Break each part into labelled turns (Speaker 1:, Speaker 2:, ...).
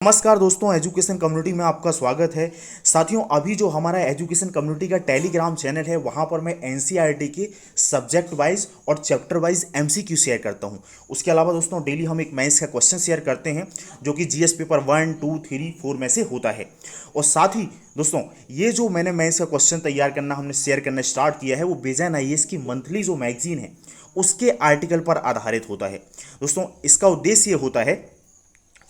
Speaker 1: नमस्कार दोस्तों, education community में आपका स्वागत है। साथियों, अभी जो हमारा एजुकेशन कम्युनिटी का टेलीग्राम चैनल है वहाँ पर मैं एनसीईआरटी के सब्जेक्ट वाइज और चैप्टर वाइज एमसीक्यू शेयर करता हूँ। उसके अलावा दोस्तों डेली हम एक मैथ्स का क्वेश्चन शेयर करते हैं जो कि जीएस पेपर 1, 2, 3, 4 में से होता है। और साथ ही दोस्तों ये जो मैंने मैथ्स का क्वेश्चन तैयार करना हमने शेयर करना स्टार्ट किया है वो विजन आईएएस की मंथली जो मैगजीन है उसके आर्टिकल पर आधारित होता है। दोस्तों इसका उद्देश्य ये होता है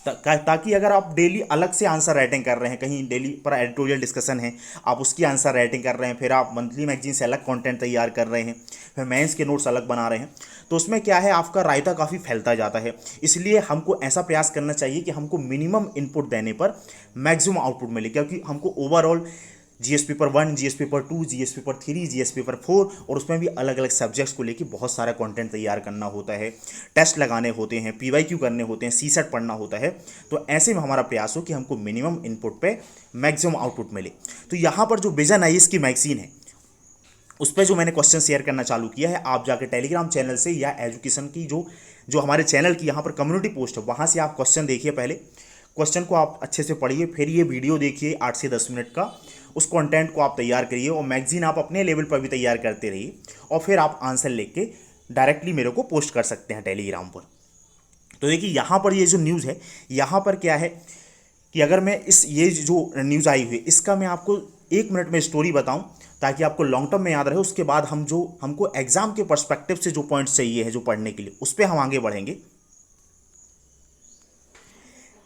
Speaker 1: ताकि अगर आप डेली अलग से आंसर राइटिंग कर रहे हैं, कहीं डेली पर एडिटोरियल डिस्कशन है, आप उसकी आंसर राइटिंग कर रहे हैं, फिर आप मंथली मैगजीन से अलग कंटेंट तैयार कर रहे हैं, फिर मेंस के नोट्स अलग बना रहे हैं, तो उसमें क्या है आपका रायता काफ़ी फैलता जाता है। इसलिए हमको ऐसा प्रयास करना चाहिए कि हमको मिनिमम इनपुट देने पर मैक्सिमम आउटपुट मिले, क्योंकि हमको overall GS paper 1, GS paper 2, GS paper 3, GS paper 4 और उसमें भी अलग अलग सब्जेक्ट्स को लेकर बहुत सारा कंटेंट तैयार करना होता है, टेस्ट लगाने होते हैं, पीवाईक्यू करने होते हैं, सीसेट पढ़ना होता है। तो ऐसे में हमारा प्रयास हो कि हमको मिनिमम इनपुट पे मैक्सिमम आउटपुट मिले। तो यहाँ पर जो विजन आईएएस की मैगजीन है उस पर जो मैंने क्वेश्चन शेयर करना चालू किया है, आप जाकर टेलीग्राम चैनल से या एजुकेशन की जो जो हमारे चैनल की यहाँ पर कम्युनिटी पोस्ट है वहाँ से आप क्वेश्चन देखिए। पहले क्वेश्चन को आप अच्छे से पढ़िए, फिर ये वीडियो देखिए 8 से 10 मिनट का, उस कंटेंट को आप तैयार करिए और मैगजीन आप अपने लेवल पर भी तैयार करते रहिए और फिर आप आंसर लिख के डायरेक्टली मेरे को पोस्ट कर सकते हैं टेलीग्राम पर। तो देखिए यहाँ पर ये जो न्यूज़ है, यहाँ पर क्या है कि अगर मैं ये जो न्यूज़ आई हुई है इसका मैं आपको 1 मिनट में स्टोरी बताऊं ताकि आपको लॉन्ग टर्म में याद रहे। उसके बाद हमको एग्जाम के पर्सपेक्टिव से जो पॉइंट्स चाहिए है जो पढ़ने के लिए, उस पर हम आगे बढ़ेंगे।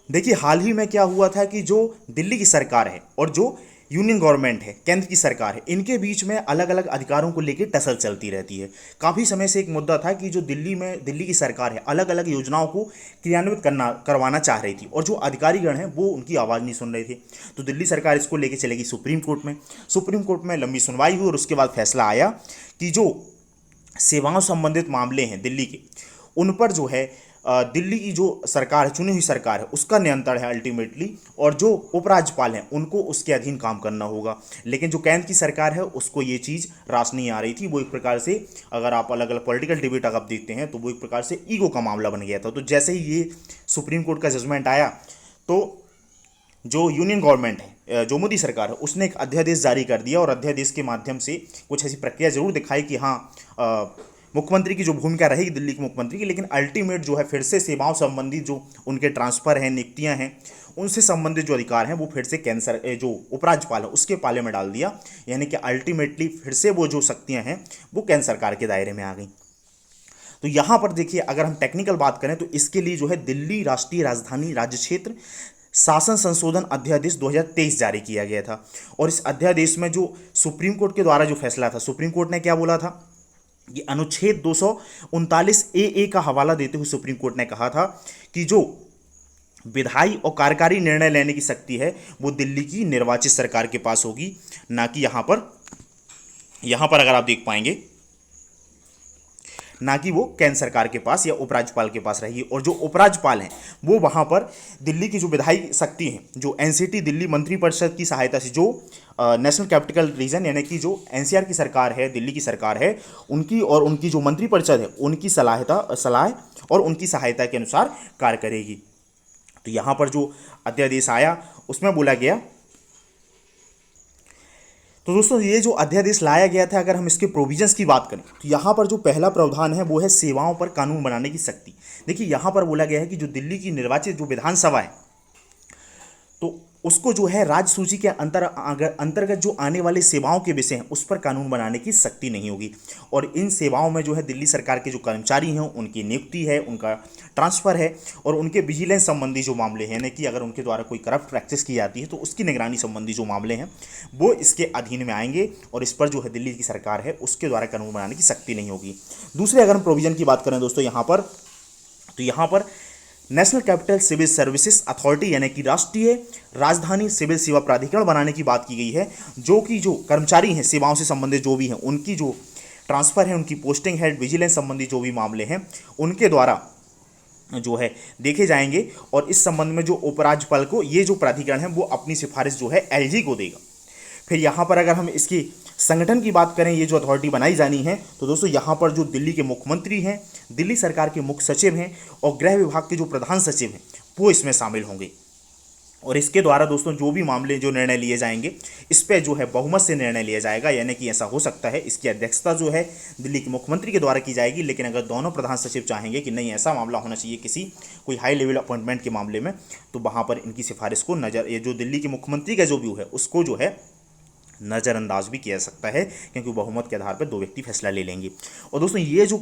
Speaker 1: देखिए हाल ही में क्या हुआ था कि जो दिल्ली की सरकार है और जो यूनियन गवर्नमेंट है, केंद्र की सरकार है, इनके बीच में अलग अलग अधिकारों को लेकर टसल चलती रहती है। काफ़ी समय से एक मुद्दा था कि जो दिल्ली की सरकार है अलग अलग योजनाओं को क्रियान्वित करवाना चाह रही थी और जो अधिकारीगण हैं वो उनकी आवाज़ नहीं सुन रहे थे। तो दिल्ली सरकार इसको लेकर चलेगी सुप्रीम कोर्ट में। सुप्रीम कोर्ट में लंबी सुनवाई हुई और उसके बाद फैसला आया कि जो सेवाओं संबंधित मामले हैं दिल्ली के, उन पर जो है दिल्ली की जो सरकार है, चुनी हुई सरकार है, उसका नियंत्रण है अल्टीमेटली, और जो उपराज्यपाल हैं उनको उसके अधीन काम करना होगा। लेकिन जो केंद्र की सरकार है उसको ये चीज़ रास नहीं आ रही थी। वो एक प्रकार से, अगर आप अलग अलग पॉलिटिकल डिबेट अगर आप देखते हैं तो वो एक प्रकार से ईगो का मामला बन गया था। तो जैसे ही ये सुप्रीम कोर्ट का जजमेंट आया तो जो यूनियन गवर्नमेंट है, जो मोदी सरकार है, उसने एक अध्यादेश जारी कर दिया और अध्यादेश के माध्यम से कुछ ऐसी प्रक्रिया जरूर दिखाई कि हाँ मुख्यमंत्री की जो भूमिका रहेगी दिल्ली के मुख्यमंत्री की, लेकिन अल्टीमेट जो है फिर से सेवाओं संबंधी जो उनके ट्रांसफ़र हैं, नियुक्तियां हैं, उनसे संबंधित जो अधिकार हैं वो फिर से जो उपराज्यपाल है उसके पाले में डाल दिया। यानी कि अल्टीमेटली फिर से वो जो शक्तियां हैं वो केंद्र सरकार के दायरे में आ गई। तो यहाँ पर देखिए अगर हम टेक्निकल बात करें तो इसके लिए जो है दिल्ली राष्ट्रीय राजधानी राज्य क्षेत्र शासन संशोधन अध्यादेश 2023 जारी किया गया था। और इस अध्यादेश में जो सुप्रीम कोर्ट के द्वारा जो फैसला था, सुप्रीम कोर्ट ने क्या बोला था कि अनुच्छेद 239 ए का हवाला देते हुए सुप्रीम कोर्ट ने कहा था कि जो विधायी और कार्यकारी निर्णय लेने की शक्ति है वो दिल्ली की निर्वाचित सरकार के पास होगी, ना कि यहाँ पर अगर आप देख पाएंगे ना कि वो केंद्र सरकार के पास या उपराज्यपाल के पास रहेगी। और जो उपराज्यपाल हैं वो वहाँ पर दिल्ली की जो विधायी शक्ति है, जो एनसीटी दिल्ली मंत्रिपरिषद की सहायता से, जो नेशनल कैपिटल रीजन यानी कि जो एनसीआर की सरकार है, दिल्ली की सरकार है, उनकी और उनकी जो मंत्रिपरिषद है उनकी सलाह और उनकी सहायता के अनुसार कार्य करेगी। तो यहाँ पर जो अध्यादेश आया उसमें बोला गया, तो दोस्तों ये जो अध्यादेश लाया गया था, अगर हम इसके प्रोविजंस की बात करें तो यहाँ पर जो पहला प्रावधान है वो है सेवाओं पर कानून बनाने की शक्ति। देखिए यहाँ पर बोला गया है कि जो दिल्ली की निर्वाचित जो विधानसभा है तो उसको जो है राज्य सूची के अंतर्गत जो आने वाले सेवाओं के विषय हैं उस पर कानून बनाने की शक्ति नहीं होगी। और इन सेवाओं में जो है दिल्ली सरकार के जो कर्मचारी हैं उनकी नियुक्ति है, उनका ट्रांसफ़र है और उनके विजिलेंस संबंधी जो मामले हैं, यानी कि अगर उनके द्वारा कोई करप्ट प्रैक्टिस की जाती है तो उसकी निगरानी संबंधी जो मामले हैं वो इसके अधीन में आएंगे और इस पर जो है दिल्ली की सरकार है उसके द्वारा कानून बनाने की शक्ति नहीं होगी। दूसरे अगर हम प्रोविजन की बात करें दोस्तों यहाँ पर national capital civil services authority यानी कि राष्ट्रीय राजधानी सिविल सेवा प्राधिकरण बनाने की बात की गई है, जो कि जो कर्मचारी हैं सेवाओं से संबंधित जो भी हैं उनकी जो ट्रांसफ़र है, उनकी पोस्टिंग है, विजिलेंस संबंधी जो भी मामले हैं उनके द्वारा जो है देखे जाएंगे। और इस संबंध में जो उपराज्यपाल को ये जो प्राधिकरण है वो अपनी सिफारिश जो है एलजी को देगा। फिर यहाँ पर अगर हम इसकी संगठन की बात करें, ये जो अथॉरिटी बनाई जानी है, तो दोस्तों यहाँ पर जो दिल्ली के मुख्यमंत्री हैं, दिल्ली सरकार के मुख्य सचिव हैं और गृह विभाग के जो प्रधान सचिव हैं वो इसमें शामिल होंगे। और इसके द्वारा दोस्तों जो भी मामले जो निर्णय लिए जाएंगे इस पे जो है बहुमत से निर्णय लिया जाएगा, यानी कि ऐसा हो सकता है इसकी अध्यक्षता जो है दिल्ली के मुख्यमंत्री के द्वारा की जाएगी। लेकिन अगर दोनों प्रधान सचिव चाहेंगे कि नहीं ऐसा मामला होना चाहिए किसी कोई हाई लेवल अपॉइंटमेंट के मामले में, तो वहाँ पर इनकी सिफारिश को ये जो दिल्ली के मुख्यमंत्री का जो व्यू है उसको जो है नज़रअंदाज भी किया जा सकता है, क्योंकि बहुमत के आधार पर दो व्यक्ति फैसला ले लेंगे। और दोस्तों ये जो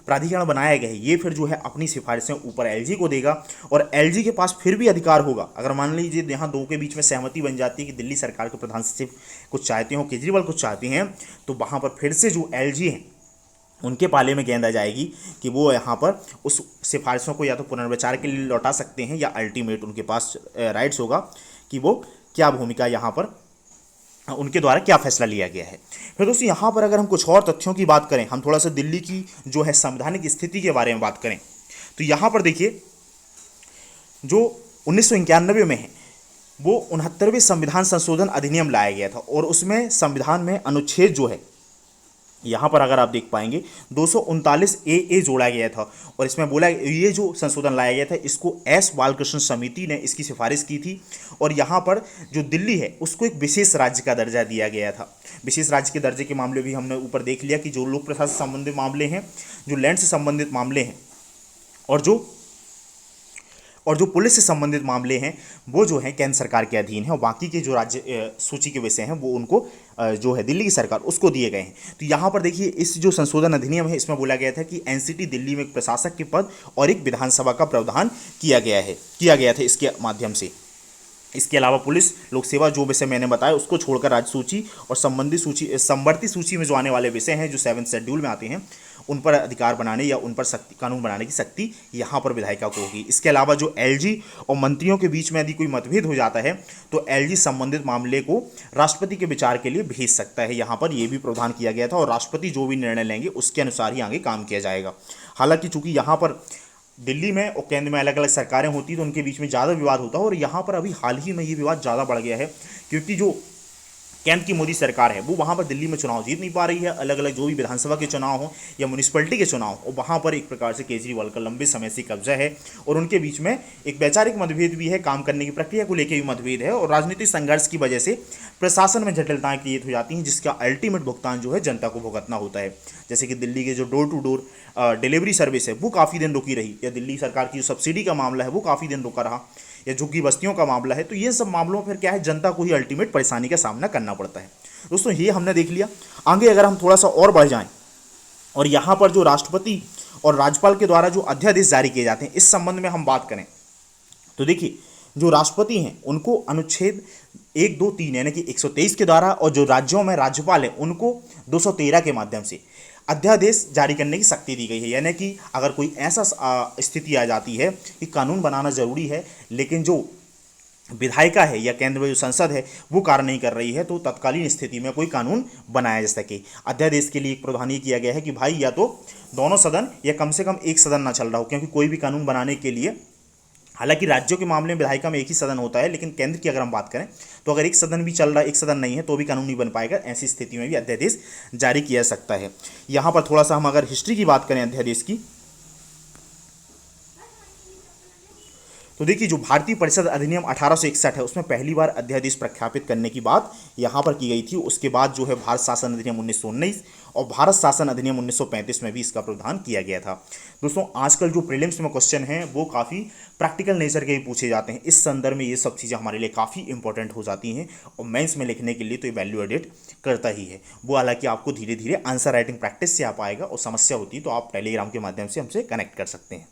Speaker 1: प्राधिकरण बनाया गया है ये फिर जो है अपनी सिफारिशें ऊपर एलजी को देगा, और एलजी के पास फिर भी अधिकार होगा, अगर मान लीजिए यहाँ दो के बीच में सहमति बन जाती है कि दिल्ली सरकार के प्रधान सचिव कुछ चाहते हो, केजरीवाल कुछ चाहते हैं, तो वहाँ पर फिर से जो एलजी हैं उनके पाले में गेंद आ जाएगी कि वो यहाँ पर उस सिफारिशों को या तो पुनर्विचार के लिए लौटा सकते हैं, या अल्टीमेट उनके पास राइट्स होगा कि वो क्या भूमिका यहाँ पर उनके द्वारा क्या फैसला लिया गया है। फिर दोस्तों यहाँ पर अगर हम कुछ और तथ्यों की बात करें, हम थोड़ा सा दिल्ली की जो है संवैधानिक स्थिति के बारे में बात करें, तो यहाँ पर देखिए जो 1991 में है वो 69वें संविधान संशोधन अधिनियम लाया गया था, और उसमें संविधान में अनुच्छेद जो है यहाँ पर अगर आप देख पाएंगे 239 ए जोड़ा गया था, और इसमें बोला ये जो संशोधन लाया गया था इसको एस बालकृष्ण समिति ने इसकी सिफारिश की थी, और यहाँ पर जो दिल्ली है उसको एक विशेष राज्य का दर्जा दिया गया था। विशेष राज्य के दर्जे के मामले भी हमने ऊपर देख लिया कि जो लोक प्रशासन से संबंधित मामले हैं, जो लैंड से संबंधित मामले हैं, और जो पुलिस से संबंधित मामले हैं वो जो है केंद्र सरकार के अधीन है, और बाकी के जो राज्य सूची के विषय हैं वो उनको जो है दिल्ली की सरकार उसको दिए गए हैं। तो यहाँ पर देखिए इस जो संशोधन अधिनियम है इसमें बोला गया था कि एनसीटी दिल्ली में एक प्रशासक के पद और एक विधानसभा का प्रावधान किया गया था इसके माध्यम से। इसके अलावा पुलिस लोक सेवा जो विषय मैंने बताया उसको छोड़कर राज्य सूची और संवर्ती सूची में जो आने वाले विषय हैं जो 7th शेड्यूल में आते हैं उन पर अधिकार बनाने या उन पर कानून बनाने की शक्ति यहाँ पर विधायिका को होगी। इसके अलावा जो एलजी और मंत्रियों के बीच में यदि कोई मतभेद हो जाता है तो एलजी संबंधित मामले को राष्ट्रपति के विचार के लिए भेज सकता है, यहाँ पर यह भी प्रावधान किया गया था, और राष्ट्रपति जो भी निर्णय लेंगे उसके अनुसार ही आगे काम किया जाएगा। हालांकि चूंकि यहाँ पर दिल्ली में और केंद्र में अलग अलग सरकारें होती तो उनके बीच में ज़्यादा विवाद होता है, और यहाँ पर अभी हाल ही में ये विवाद ज़्यादा बढ़ गया है क्योंकि जो केंद्र की मोदी सरकार है वो वहाँ पर दिल्ली में चुनाव जीत नहीं पा रही है। अलग अलग जो भी विधानसभा के चुनाव हो या म्यूनिसिपैलिटी के चुनाव हो, वहाँ पर एक प्रकार से केजरीवाल का लंबे समय से कब्जा है, और उनके बीच में एक वैचारिक मतभेद भी है, काम करने की प्रक्रिया को लेकर भी मतभेद है, और राजनीतिक संघर्ष की वजह से प्रशासन में जटिलताएं क्रिएट हो जाती हैं, जिसका अल्टीमेट भुगतान जो है जनता को भुगतना होता है। जैसे कि दिल्ली के जो door to door delivery service है वो काफ़ी दिन रुकी रही, या दिल्ली सरकार की जो सब्सिडी का मामला है वो काफ़ी दिन रुका रहा, या झुग्गी बस्तियों का मामला है, तो ये सब मामलों में फिर क्या है जनता को ही अल्टीमेट परेशानी का सामना करना पड़ता है। दोस्तों ये हमने देख लिया। आगे अगर हम थोड़ा सा और बढ़ जाएं और यहाँ पर जो राष्ट्रपति और राज्यपाल के द्वारा जो अध्यादेश जारी किए जाते हैं इस संबंध में हम बात करें तो देखिए जो राष्ट्रपति हैं उनको अनुच्छेद 1, 2, 3 यानी कि 123 के द्वारा, और जो राज्यों में राज्यपाल है उनको 213 के माध्यम से अध्यादेश जारी करने की शक्ति दी गई है। यानी कि अगर कोई ऐसा स्थिति आ जाती है कि कानून बनाना जरूरी है लेकिन जो विधायिका है या केंद्र में जो संसद है वो कार्य नहीं कर रही है, तो तत्कालीन स्थिति में कोई कानून बनाया जा सके। अध्यादेश के लिए एक प्रावधान ये किया गया है कि भाई या तो दोनों सदन या कम से कम एक सदन ना चल रहा हो, क्योंकि कोई भी कानून बनाने के लिए, हालांकि राज्यों के मामले में विधायिका में एक ही सदन होता है, लेकिन केंद्र की अगर हम बात करें तो अगर एक सदन भी चल रहा है एक सदन नहीं है तो भी कानून नहीं बन पाएगा। ऐसी स्थिति में भी अध्यादेश जारी किया जा सकता है। यहाँ पर थोड़ा सा हम अगर हिस्ट्री की बात करें अध्यादेश की, तो देखिए जो भारतीय परिषद अधिनियम 1861 है उसमें पहली बार अध्यादेश प्रख्यापित करने की बात यहाँ पर की गई थी। उसके बाद जो है भारत शासन अधिनियम 1919 और भारत शासन अधिनियम 1935 में भी इसका प्रावधान किया गया था। दोस्तों आजकल जो प्रीलिम्स में क्वेश्चन हैं वो काफ़ी प्रैक्टिकल नेचर के भी पूछे जाते हैं। इस संदर्भ में ये सब चीज़ें हमारे लिए काफ़ी इंपॉर्टेंट हो जाती हैं, और मेंस में लिखने के लिए तो ये वैल्यू एडिट करता ही है वो। हालांकि आपको धीरे धीरे आंसर राइटिंग प्रैक्टिस से आ पाएगा, और समस्या होती है तो आप टेलीग्राम के माध्यम से हमसे कनेक्ट कर सकते हैं।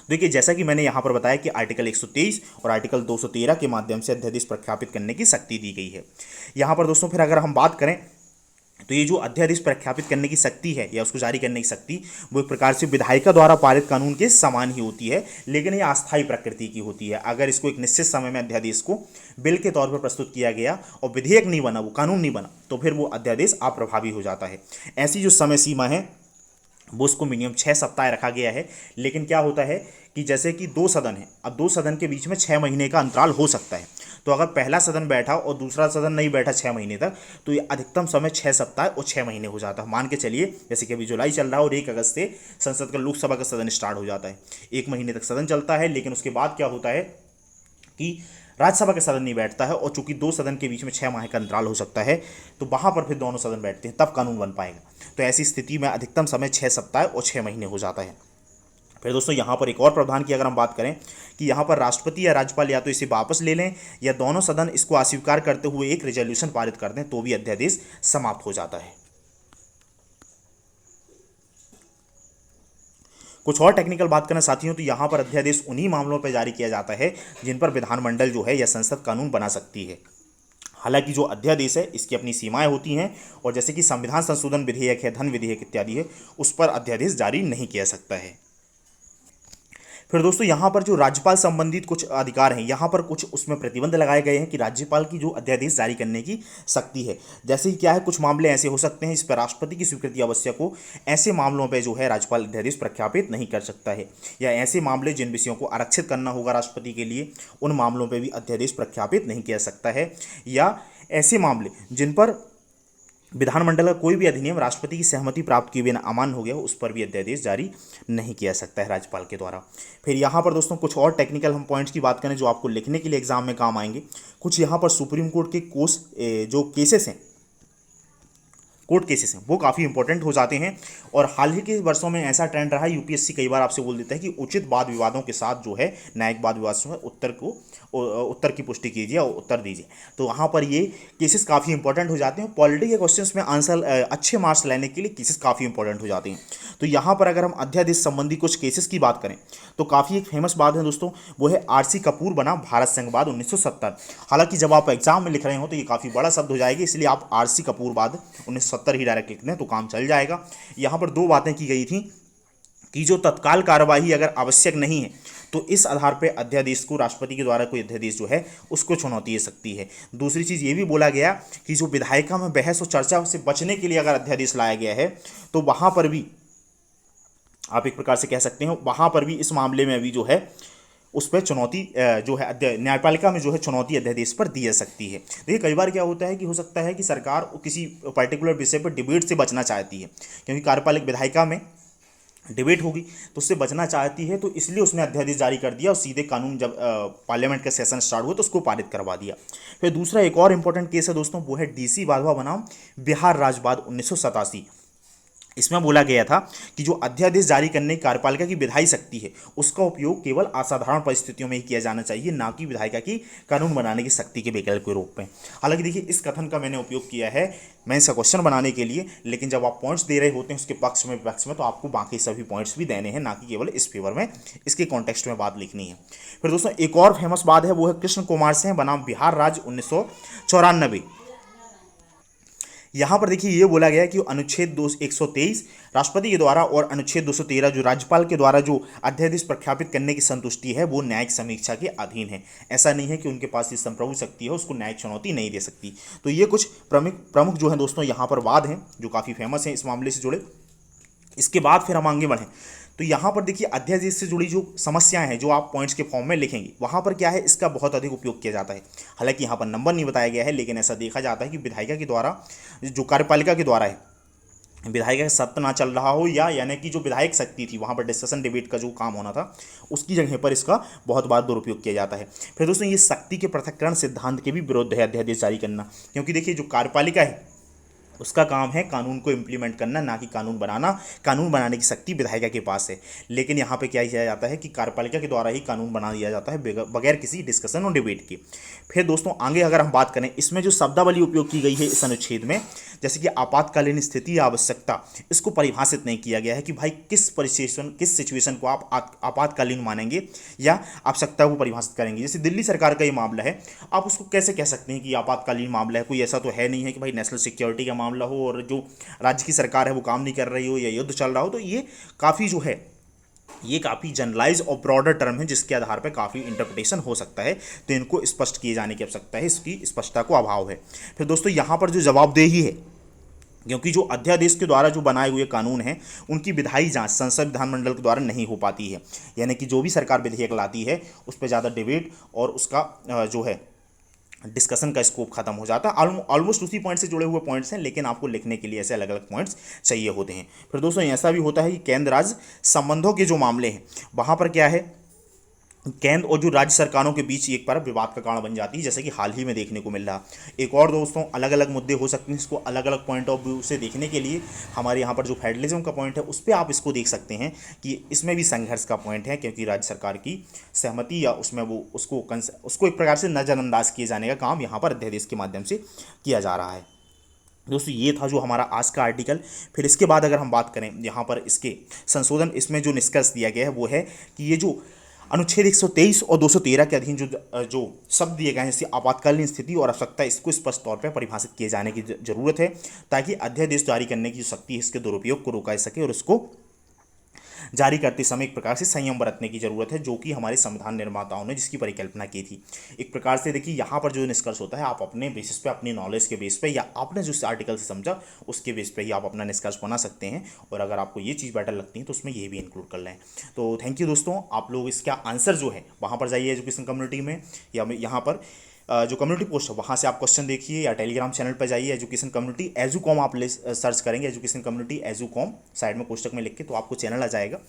Speaker 1: देखिए जैसा कि मैंने यहाँ पर बताया कि आर्टिकल 123 और आर्टिकल 213 के माध्यम से अध्यादेश प्रख्यापित करने की शक्ति दी गई है। यहाँ पर दोस्तों फिर अगर हम बात करें तो ये जो अध्यादेश प्रख्यापित करने की शक्ति है या उसको जारी करने की शक्ति वो एक प्रकार से विधायिका द्वारा पारित कानून के समान ही होती है, लेकिन ये अस्थायी प्रकृति की होती है। अगर इसको एक निश्चित समय में अध्यादेश को बिल के तौर पर प्रस्तुत किया गया और विधेयक नहीं बना, वो कानून नहीं बना, तो फिर वो अध्यादेश अप्रभावी हो जाता है। ऐसी जो समय सीमा है वो उसको मिनिमम 6 सप्ताह रखा गया है। लेकिन क्या होता है कि जैसे कि 2 सदन है, अब 2 सदन के बीच में 6 महीने का अंतराल हो सकता है, तो अगर पहला सदन बैठा और दूसरा सदन नहीं बैठा 6 महीने तक, तो ये अधिकतम समय 6 सप्ताह और 6 महीने हो जाता है। मान के चलिए जैसे कि अभी जुलाई चल रहा है और 1 अगस्त से संसद का लोकसभा का सदन स्टार्ट हो जाता है, 1 महीने तक सदन चलता है। लेकिन उसके बाद क्या होता है कि राज्यसभा का सदन नहीं बैठता है, और चूंकि दो सदन के बीच में 6 माह का अंतराल हो सकता है, तो वहां पर फिर दोनों सदन बैठते हैं, तब कानून बन पाएगा। तो ऐसी स्थिति में अधिकतम समय 6 सप्ताह और 6 महीने हो जाता है। फिर दोस्तों यहाँ पर एक और प्रावधान की अगर हम बात करें कि यहाँ पर राष्ट्रपति या राज्यपाल या तो इसे वापस ले लें या दोनों सदन इसको अस्वीकार करते हुए एक रेजोल्यूशन पारित कर दें, तो भी अध्यादेश समाप्त हो जाता है। कुछ और टेक्निकल बात करें साथियों, तो यहाँ पर अध्यादेश उन्हीं मामलों पर जारी किया जाता है जिन पर विधानमंडल जो है या संसद कानून बना सकती है। हालांकि जो अध्यादेश है इसकी अपनी सीमाएं होती हैं, और जैसे कि संविधान संशोधन विधेयक है, धन विधेयक इत्यादि है, उस पर अध्यादेश जारी नहीं किया सकता है। फिर दोस्तों यहाँ पर जो राज्यपाल संबंधित कुछ अधिकार हैं, यहाँ पर कुछ उसमें प्रतिबंध लगाए गए हैं कि राज्यपाल की जो अध्यादेश जारी करने की शक्ति है। जैसे कि क्या है, कुछ मामले ऐसे हो सकते हैं इस पर राष्ट्रपति की स्वीकृति आवश्यक हो, ऐसे मामलों पर जो है राज्यपाल अध्यादेश प्रख्यापित नहीं कर सकता है। या ऐसे मामले जिन विषयों को आरक्षित करना होगा राष्ट्रपति के लिए, उन मामलों पर भी अध्यादेश प्रख्यापित नहीं किया सकता है। या ऐसे मामले जिन पर विधानमंडल का कोई भी अधिनियम राष्ट्रपति की सहमति प्राप्त किए बिना अमान्य हो गया हो, उस पर भी अध्यादेश जारी नहीं किया सकता है राज्यपाल के द्वारा। फिर यहाँ पर दोस्तों कुछ और टेक्निकल हम पॉइंट्स की बात करें जो आपको लिखने के लिए एग्जाम में काम आएंगे। कुछ यहाँ पर सुप्रीम कोर्ट के जो केसेस हैं, कोर्ट केसेस हैं, वो काफ़ी इंपॉर्टेंट हो जाते हैं। और हाल ही के वर्षों में ऐसा ट्रेंड रहा है, यूपीएससी कई बार आपसे बोल देता है कि उचित वाद विवादों के साथ जो है न्यायिक वाद विवाद में उत्तर की पुष्टि कीजिए और उत्तर दीजिए। तो वहाँ पर ये केसेस काफ़ी इंपॉर्टेंट हो जाते हैं। पॉलिटी के क्वेश्चंस में आंसर अच्छे मार्क्स लेने के लिए केसेस काफ़ी इंपॉर्टेंट हो जाते हैं। तो यहाँ पर अगर हम अध्यादेश संबंधी कुछ केसेस की बात करें तो काफ़ी एक फेमस बात है दोस्तों, वो है आरसी कपूर बनाम भारत संघवाद 1970। हालांकि जब आप एग्जाम में लिख रहे हो तो ये काफ़ी बड़ा शब्द हो जाएगी, इसलिए आप आरसी कपूर वाद 1970 ही डायरेक्ट लिख दें तो काम चल जाएगा। यहाँ पर दो बातें की गई थी कि जो तत्काल कार्यवाही अगर आवश्यक नहीं है तो इस आधार पर अध्यादेश को, राष्ट्रपति के द्वारा कोई अध्यादेश जो है उसको चुनौती दे सकती है। दूसरी चीज़ ये भी बोला गया कि जो विधायिका में बहस और चर्चा से बचने के लिए अगर अध्यादेश लाया गया है तो वहाँ पर भी आप एक प्रकार से कह सकते हैं, वहाँ पर भी इस मामले में भी जो है उस पर चुनौती जो है न्यायपालिका में जो है चुनौती अध्यादेश पर दी जा सकती है। देखिए कई बार क्या होता है कि हो सकता है कि सरकार किसी पर्टिकुलर विषय पर डिबेट से बचना चाहती है, क्योंकि कार्यपालिक विधायिका में डिबेट होगी तो उससे बचना चाहती है, तो इसलिए उसने अध्यादेश जारी कर दिया और सीधे कानून जब पार्लियामेंट का सेशन स्टार्ट हुआ तो उसको पारित करवा दिया। फिर दूसरा एक और इंपॉर्टेंट केस है दोस्तों, वो है डीसी वाधवा बनाम बिहार राज्य वाद 1987। इसमें बोला गया था कि जो अध्यादेश जारी करने की कार्यपालिका की विधायी शक्ति है उसका उपयोग केवल असाधारण परिस्थितियों में ही किया जाना चाहिए, ना कि विधायिका की कानून बनाने की शक्ति के विकल्प के रूप में। हालांकि देखिए इस कथन का मैंने उपयोग किया है मैं इसका क्वेश्चन बनाने के लिए, लेकिन जब आप पॉइंट्स दे रहे होते हैं उसके पक्ष में विपक्ष में, तो आपको बाकी सभी पॉइंट्स भी देने हैं, ना कि केवल इस फेवर में, इसके कॉन्टेक्स्ट में बात लिखनी है। फिर दोस्तों एक और फेमस बात है, वो है कृष्ण कुमार सिंह बनाम बिहार राज्य 1994। यहाँ पर देखिए ये बोला गया कि अनुच्छेद 123 राष्ट्रपति के द्वारा और अनुच्छेद 213 जो राज्यपाल के द्वारा जो अध्यादेश प्रख्यापित करने की संतुष्टि है वो न्यायिक समीक्षा के अधीन है। ऐसा नहीं है कि उनके पास ये संप्रभु शक्ति है, उसको न्यायिक चुनौती नहीं दे सकती। तो ये कुछ प्रमुख जो है दोस्तों यहाँ पर वाद हैं जो काफ़ी फेमस हैं इस मामले से जुड़े। इसके बाद फिर हम आगे बढ़ें तो यहाँ पर देखिए अध्यादेश से जुड़ी जो समस्याएं हैं जो आप पॉइंट्स के फॉर्म में लिखेंगे, वहाँ पर क्या है इसका बहुत अधिक उपयोग किया जाता है। हालांकि यहाँ पर नंबर नहीं बताया गया है, लेकिन ऐसा देखा जाता है कि विधायिका के द्वारा जो कार्यपालिका के द्वारा है, विधायिका का सत्ता ना चल रहा हो या यानी कि जो विधायक शक्ति थी वहाँ पर डिस्कशन डिबेट का जो काम होना था उसकी जगह पर इसका बहुत बार दुरुपयोग किया जाता है। फिर दोस्तों ये शक्ति के पृथक्करण सिद्धांत के भी विरुद्ध है अध्यादेश जारी करना, क्योंकि देखिए जो कार्यपालिका है उसका काम है कानून को इम्प्लीमेंट करना, ना कि कानून बनाना। कानून बनाने की शक्ति विधायिका के पास है, लेकिन यहाँ पे क्या किया जाता है कि कार्यपालिका के द्वारा ही कानून बना दिया जाता है बगैर किसी डिस्कशन और डिबेट के। फिर दोस्तों आगे अगर हम बात करें, इसमें जो शब्दावली उपयोग की गई है इस अनुच्छेद में, जैसे कि आपातकालीन स्थिति या आवश्यकता, इसको परिभाषित नहीं किया गया है कि भाई किस सिचुएशन को आप आपातकालीन मानेंगे या आवश्यकता को परिभाषित करेंगे। जैसे दिल्ली सरकार का ये मामला है, आप उसको कैसे कह सकते हैं कि आपातकालीन मामला है? कोई ऐसा तो है नहीं है कि भाई नेशनल सिक्योरिटी का मामला हो और जो राज्य की सरकार है वो काम नहीं कर रही हो या युद्ध चल रहा हो। तो ये काफ़ी जो है ये काफ़ी जनरलाइज और ब्रॉडर टर्म है जिसके आधार पर काफ़ी इंटरप्रिटेशन हो सकता है, तो इनको स्पष्ट किए जाने की आवश्यकता है, इसकी स्पष्टता को अभाव है। फिर दोस्तों यहाँ पर जो जवाबदेही है, क्योंकि जो अध्यादेश के द्वारा जो बनाए हुए कानून हैं उनकी विधायी जांच संसद विधानमंडल के द्वारा नहीं हो पाती है, यानी कि जो भी सरकार विधेयक लाती है उस पर ज़्यादा डिबेट और उसका जो है डिस्कशन का स्कोप खत्म हो जाता है। ऑलमोस्ट उसी पॉइंट से जुड़े हुए पॉइंट्स हैं, लेकिन आपको लिखने के लिए ऐसे अलग अलग पॉइंट्स चाहिए होते हैं। फिर दोस्तों ऐसा भी होता है कि केंद्र राज्य संबंधों के जो मामले हैं वहाँ पर क्या है केंद्र और जो राज्य सरकारों के बीच एक बार विवाद का कारण बन जाती है, जैसे कि हाल ही में देखने को मिल रहा। एक और दोस्तों, अलग अलग मुद्दे हो सकते हैं, इसको अलग अलग पॉइंट ऑफ व्यू से देखने के लिए हमारे यहाँ पर जो फेडरलिज्म का पॉइंट है उस पर आप इसको देख सकते हैं कि इसमें भी संघर्ष का पॉइंट है, क्योंकि राज्य सरकार की सहमति या उसमें वो उसको एक प्रकार से नज़रअंदाज किए जाने का काम यहाँ पर अध्यादेश के माध्यम से किया जा रहा है। दोस्तों ये था जो हमारा आज का आर्टिकल। फिर इसके बाद अगर हम बात करें यहाँ पर इसके संशोधन, इसमें जो निष्कर्ष दिया गया है वो है कि ये जो अनुच्छेद 123 और 213 के अधीन जो शब्द दिए गए हैं, जैसे आपातकालीन स्थिति और आवश्यकता, इसको स्पष्ट तौर पर परिभाषित किए जाने की जरूरत है, ताकि अध्यादेश जारी करने की जो शक्ति है इसके दुरुपयोग को रोका जा सके और उसको जारी करते समय एक प्रकार से संयम बरतने की जरूरत है, जो कि हमारे संविधान निर्माताओं ने जिसकी परिकल्पना की थी। एक प्रकार से देखिए यहाँ पर जो निष्कर्ष होता है, आप अपने बेसिस पे, अपनी नॉलेज के बेस पे, या आपने जो आर्टिकल से समझा उसके बेस पे ही आप अपना निष्कर्ष बना सकते हैं। और अगर आपको ये चीज़ बेटर लगती है तो उसमें ये भी इंक्लूड कर लें। तो थैंक यू दोस्तों। आप लोग इसका आंसर जो है वहाँ पर जाइए एजुकेशन कम्युनिटी में, या यहाँ पर जो कम्युनिटी पोस्ट है वहाँ से आप क्वेश्चन देखिए, या टेलीग्राम चैनल पर जाइए एजुकेशन कम्युनिटी एजुकॉम, आप सर्च करेंगे एजुकेशन कम्युनिटी एजुकॉम साइड में कोष्टक में लिख के, तो आपको चैनल आ जाएगा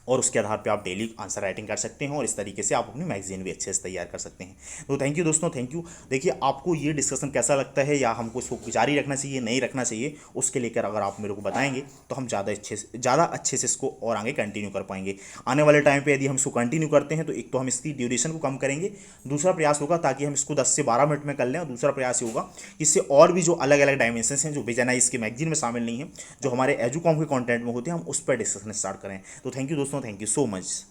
Speaker 1: और उसके आधार पे आप डेली आंसर राइटिंग कर सकते हैं और इस तरीके से आप अपनी मैगजीन भी अच्छे से तैयार कर सकते हैं। तो थैंक यू दोस्तों, थैंक यू। देखिए आपको ये डिस्कशन कैसा लगता है, या हमको इसको जारी रखना चाहिए, नहीं रखना चाहिए, उसके लेकर अगर आप मेरे को बताएंगे तो हम ज़्यादा अच्छे से इसको और आगे कंटिन्यू कर पाएंगे। आने वाले टाइम पर यदि हम इसको कंटिन्यू करते हैं तो एक तो हम इसकी ड्यूरेशन को कम करेंगे, दूसरा प्रयास होगा ताकि हम इसको 10 से 12 मिनट में कर लें, और दूसरा प्रयास होगा इससे और भी जो अलग अलग डायमेंशन हैं जो विजनाइज के मैगजीन में शामिल नहीं है, जो हमारे एजुकॉम के कॉन्टेंट में होते हैं, हम उस पर डिस्कशन स्टार्ट करें। तो थैंक यू दोस्तों, थैंक यू सो मच।